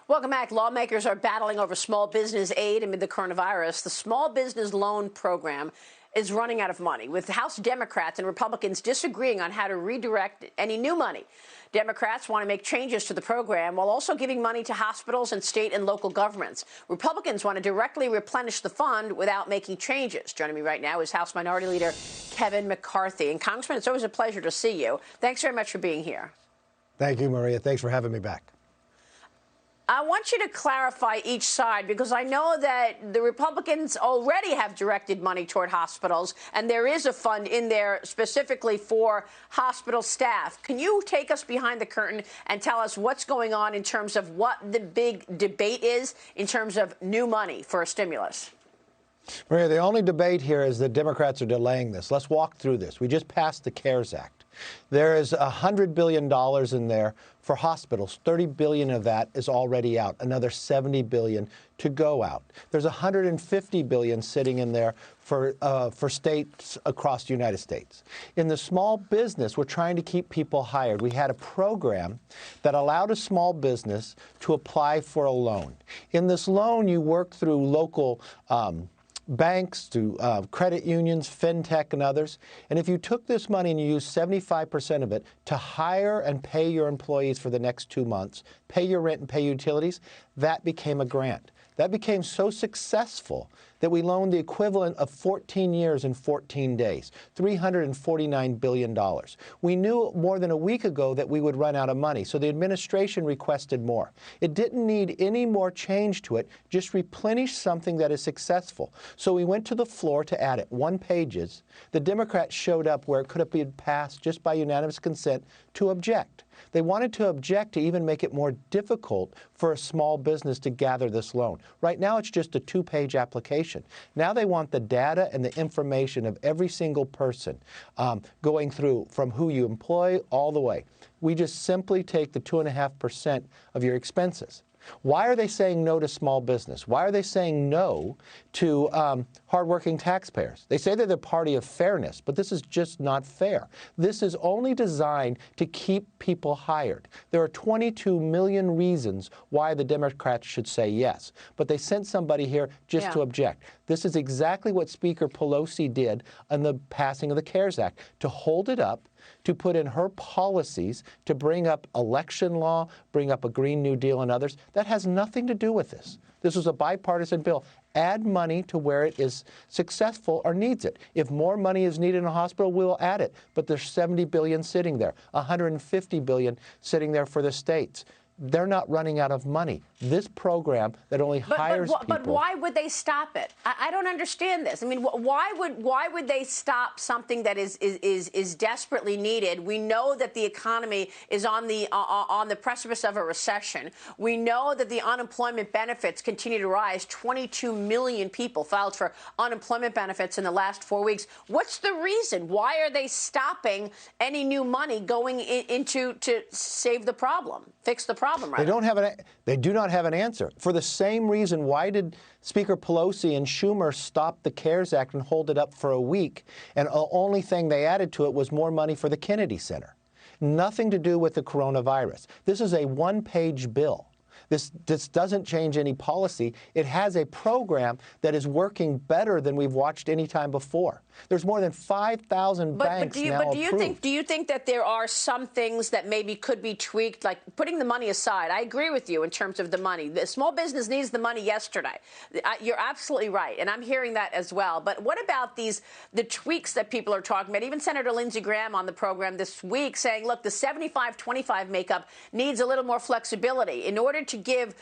Welcome back. Lawmakers are battling over small business aid amid the coronavirus. The Small Business Loan Program is running out of money, with House Democrats and Republicans disagreeing on how to redirect any new money. Democrats want to make changes to the program while also giving money to hospitals and state and local governments. Republicans want to directly replenish the fund without making changes. Joining me right now is House Minority Leader Kevin McCarthy. And Congressman, it's always a pleasure to see you. Thanks very much for being here. Thank you, Maria. Thanks for having me back. I want you to clarify each side, because I know that the Republicans already have directed money toward hospitals, and there is a fund in there specifically for hospital staff. Can you take us behind the curtain and tell us what's going on in terms of what the big debate is in terms of new money for a stimulus? Maria, the only debate here is that Democrats are delaying this. Let's walk through this. We just passed the CARES Act. There is $100 billion in there for hospitals. $30 billion of that is already out. Another $70 billion to go out. There's $150 billion sitting in there for states across the United States. In the small business, we're trying to keep people hired. We had a program that allowed a small business to apply for a loan. In this loan, you work through local banks, to credit unions, fintech, and others. And if you took this money and you used 75% of it to hire and pay your employees for the next 2 months, pay your rent and pay your utilities, that became a grant. That became so successful that we loaned the equivalent of 14 years in 14 days, $349 billion. We knew more than a week ago that we would run out of money, so the administration requested more. It didn't need any more change to it, just replenish something that is successful. So we went to the floor to add it, 1 pages. The Democrats showed up where it could have been passed just by unanimous consent to object. They wanted to object to even make it more difficult for a small business to gather this loan. Right now, it's just a 2-page application. Now they want the data and the information of every single person going through from who you employ all the way. We just simply take the 2.5% of your expenses. Why are they saying no to small business? Why are they saying no to hardworking taxpayers? They say they're the party of fairness, but this is just not fair. This is only designed to keep people hired. There are 22 million reasons why the Democrats should say yes, but they sent somebody here just to object. This is exactly what Speaker Pelosi did on the passing of the CARES Act, to hold it up, to put in her policies, to bring up election law, bring up a Green New Deal and others. That has nothing to do with this. This was a bipartisan bill. Add money to where it is successful or needs it. If more money is needed in a hospital, we'll add it. But there's $70 billion sitting there, $150 billion sitting there for the states. They're not running out of money. This program that only hires people. But why would they stop it? I don't understand this. I mean, why would they stop something that is desperately needed? We know that the economy is on the precipice of a recession. We know that the unemployment benefits continue to rise. 22 million people filed for unemployment benefits in the last 4 weeks. What's the reason? Why are they stopping any new money going into to save the problem, fix the problem? They do not have an answer. For the same reason, why did Speaker Pelosi and Schumer stop the CARES Act and hold it up for a week? And the only thing they added to it was more money for the Kennedy Center. Nothing to do with the coronavirus. This is a 1-page bill. This doesn't change any policy. It has a program that is working better than we've watched any time before. There's more than 5,000 banks now approved. Do you think that there are some things that maybe could be tweaked, like putting the money aside? I agree with you in terms of the money. The small business needs the money yesterday. You're absolutely right, and I'm hearing that as well. But what about the tweaks that people are talking about? Even Senator Lindsey Graham on the program this week saying, look, the 75-25 makeup needs a little more flexibility in order to give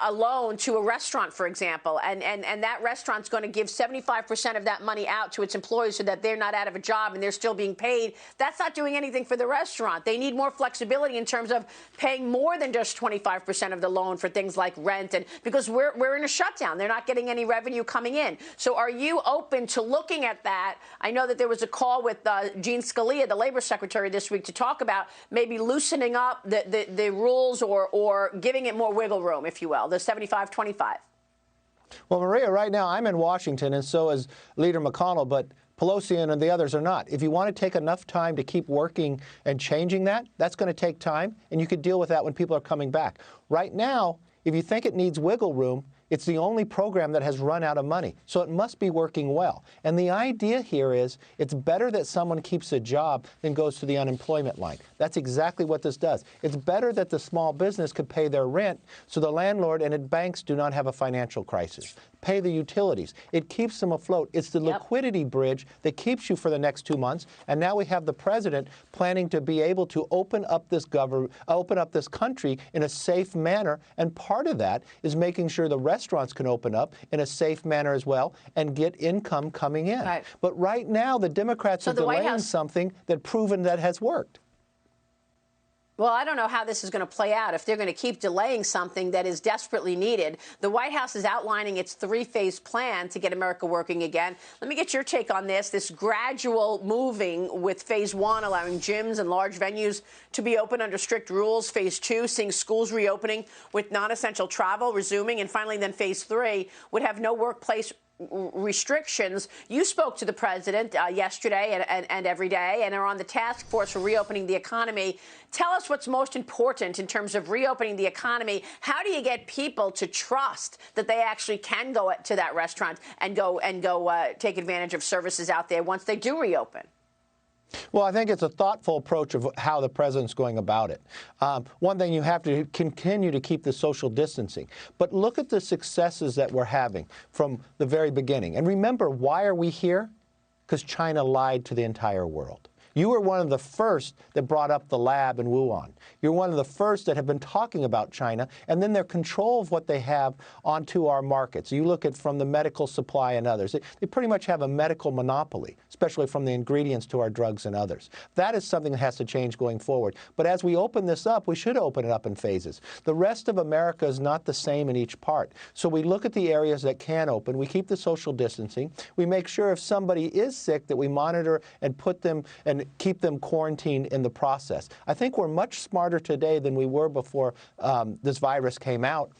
a loan to a restaurant, for example, and that restaurant's going to give 75% of that money out to its employees so that they're not out of a job and they're still being paid. That's not doing anything for the restaurant. They need more flexibility in terms of paying more than just 25% of the loan for things like rent, and because we're in a shutdown. They're not getting any revenue coming in. So are you open to looking at that? I know that there was a call with Jean Scalia, the labor secretary, this week to talk about maybe loosening up the rules or giving it more wiggle room, if you will, the 75-25. Well, Maria, right now I'm in Washington, and so is Leader McConnell, but Pelosi and the others are not. If you want to take enough time to keep working and changing that, that's going to take time, and you could deal with that when people are coming back. Right now, if you think it needs wiggle room, it's the only program that has run out of money, so it must be working well. And the idea here is it's better that someone keeps a job than goes to the unemployment line. That's exactly what this does. It's better that the small business could pay their rent so the landlord and banks do not have a financial crisis. Pay the utilities. It keeps them afloat. It's the liquidity bridge that keeps you for the next 2 months. And now we have the president planning to be able to open up this country in a safe manner. And part of that is making sure the restaurants can open up in a safe manner as well and get income coming in. Right. But right now, the Democrats are delaying something that proven that has worked. Well, I don't know how this is going to play out if they're going to keep delaying something that is desperately needed. The White House is outlining its three-phase plan to get America working again. Let me get your take on this gradual moving with phase one, allowing gyms and large venues to be open under strict rules. Phase two, seeing schools reopening with non-essential travel resuming. And finally, then phase three would have no workplace restrictions. You spoke to the president yesterday and every day and are on the task force for reopening the economy. Tell us what's most important in terms of reopening the economy. How do you get people to trust that they actually can go to that restaurant and go take advantage of services out there once they do reopen? Well, I think it's a thoughtful approach of how the president's going about it. One thing, you have to continue to keep the social distancing. But look at the successes that we're having from the very beginning. And remember, why are we here? Because China lied to the entire world. You were one of the first that brought up the lab in Wuhan. You're one of the first that have been talking about China, and then their control of what they have onto our markets. You look at from the medical supply and others. They pretty much have a medical monopoly, especially from the ingredients to our drugs and others. That is something that has to change going forward. But as we open this up, we should open it up in phases. The rest of America is not the same in each part. So we look at the areas that can open. We keep the social distancing. We make sure if somebody is sick that we monitor and put them and keep them quarantined in the process. I think we're much smarter today than we were before this virus came out.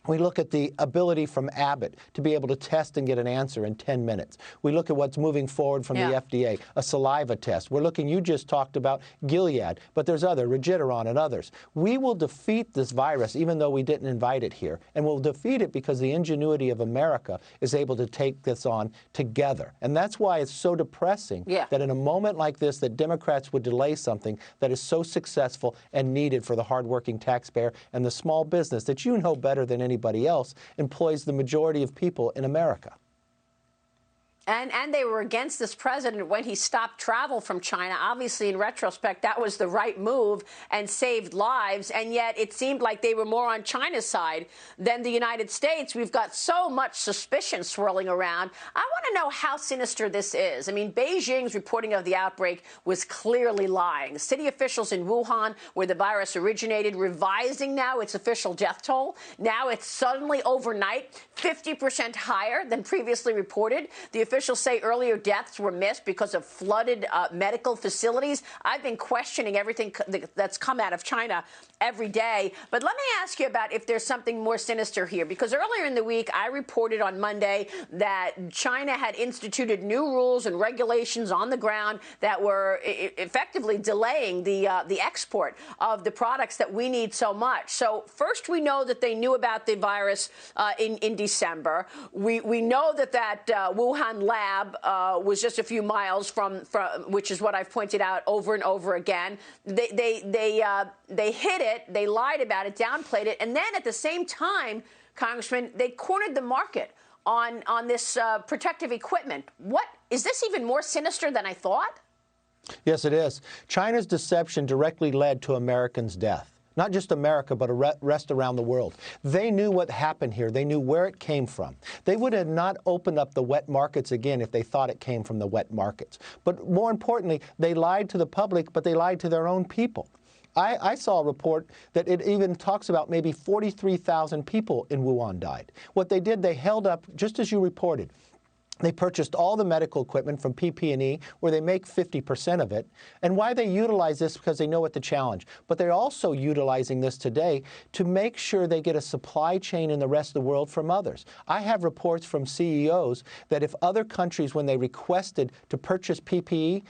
We look at the ability from Abbott to be able to test and get an answer in 10 minutes. We look at what's moving forward from the FDA, a saliva test. We're looking, you just talked about Gilead, but there's other, Regeneron and others. We will defeat this virus even though we didn't invite it here. And we'll defeat it because the ingenuity of America is able to take this on together. And that's why it's so depressing that in a moment like this, that Democrats would delay something that is so successful and needed for the hardworking taxpayer and the small business that you know better than anybody else employs the majority of people in America. And they were against this president when he stopped travel from China. Obviously, in retrospect, that was the right move and saved lives. And yet it seemed like they were more on China's side than the United States. We've got so much suspicion swirling around. I want to know how sinister this is. I mean, Beijing's reporting of the outbreak was clearly lying. City officials in Wuhan, where the virus originated, revising now its official death toll. Now it's suddenly overnight 50% higher than previously reported. The officials say earlier deaths were missed because of flooded medical facilities. I've been questioning everything that's come out of China every day. But let me ask you about if there's something more sinister here, because earlier in the week, I reported on Monday that China had instituted new rules and regulations on the ground that were effectively delaying the export of the products that we need so much. So first, we know that they knew about the virus in December. We know that Wuhan lab was just a few miles from which is what I've pointed out over and over again. They hid it, they lied about it, downplayed it, and then at the same time, Congressman, they cornered the market on this protective equipment. What is this even more sinister than I thought? Yes, it is. China's deception directly led to Americans' death. Not just America, but the rest around the world. They knew what happened here. They knew where it came from. They would have not opened up the wet markets again if they thought it came from the wet markets. But more importantly, they lied to the public, but they lied to their own people. I saw a report that it even talks about maybe 43,000 people in Wuhan died. What they did, they held up, just as you reported, They purchased all the medical equipment from PP&E, where they make 50% of it. And why they utilize this, because they know what the challenge. But they're also utilizing this today to make sure they get a supply chain in the rest of the world from others. I have reports from CEOs that if other countries, when they requested to purchase PPE,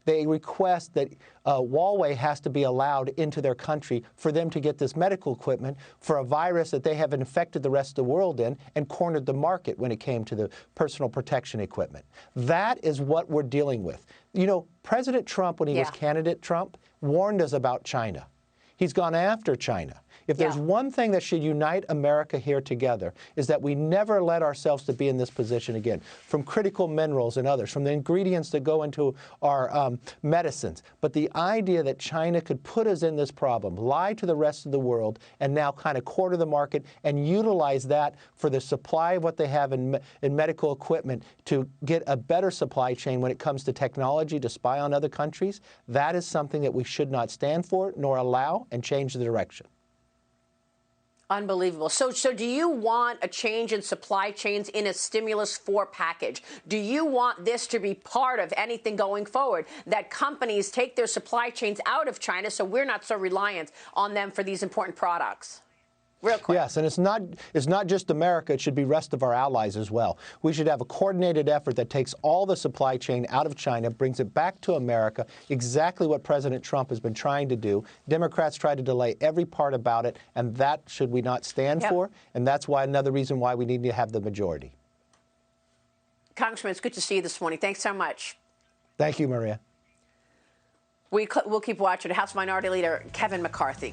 they request that Huawei has to be allowed into their country for them to get this medical equipment for a virus that they have infected the rest of the world in and cornered the market when it came to the personal protection equipment. That is what we're dealing with. You know, President Trump, when he was candidate Trump, warned us about China. He's gone after China. If there's one thing that should unite America here together, is that we never let ourselves to be in this position again, from critical minerals and others, from the ingredients that go into our medicines. But the idea that China could put us in this problem, lie to the rest of the world, and now kind of corner the market and utilize that for the supply of what they have in medical equipment to get a better supply chain when it comes to technology to spy on other countries, that is something that we should not stand for nor allow, and change the direction. Unbelievable. So do you want a change in supply chains in a stimulus 4 package? Do you want this to be part of anything going forward, that companies take their supply chains out of China so we're not so reliant on them for these important products? Real quick. Yes, and it's not just America. It should be rest of our allies as well. We should have a coordinated effort that takes all the supply chain out of China, brings it back to America, exactly what President Trump has been trying to do. Democrats try to delay every part about it, and that should we not stand for, and that's why another reason why we need to have the majority. Congressman, it's good to see you this morning. Thanks so much. Thank you, Maria. We'll keep watching. House Minority Leader Kevin McCarthy.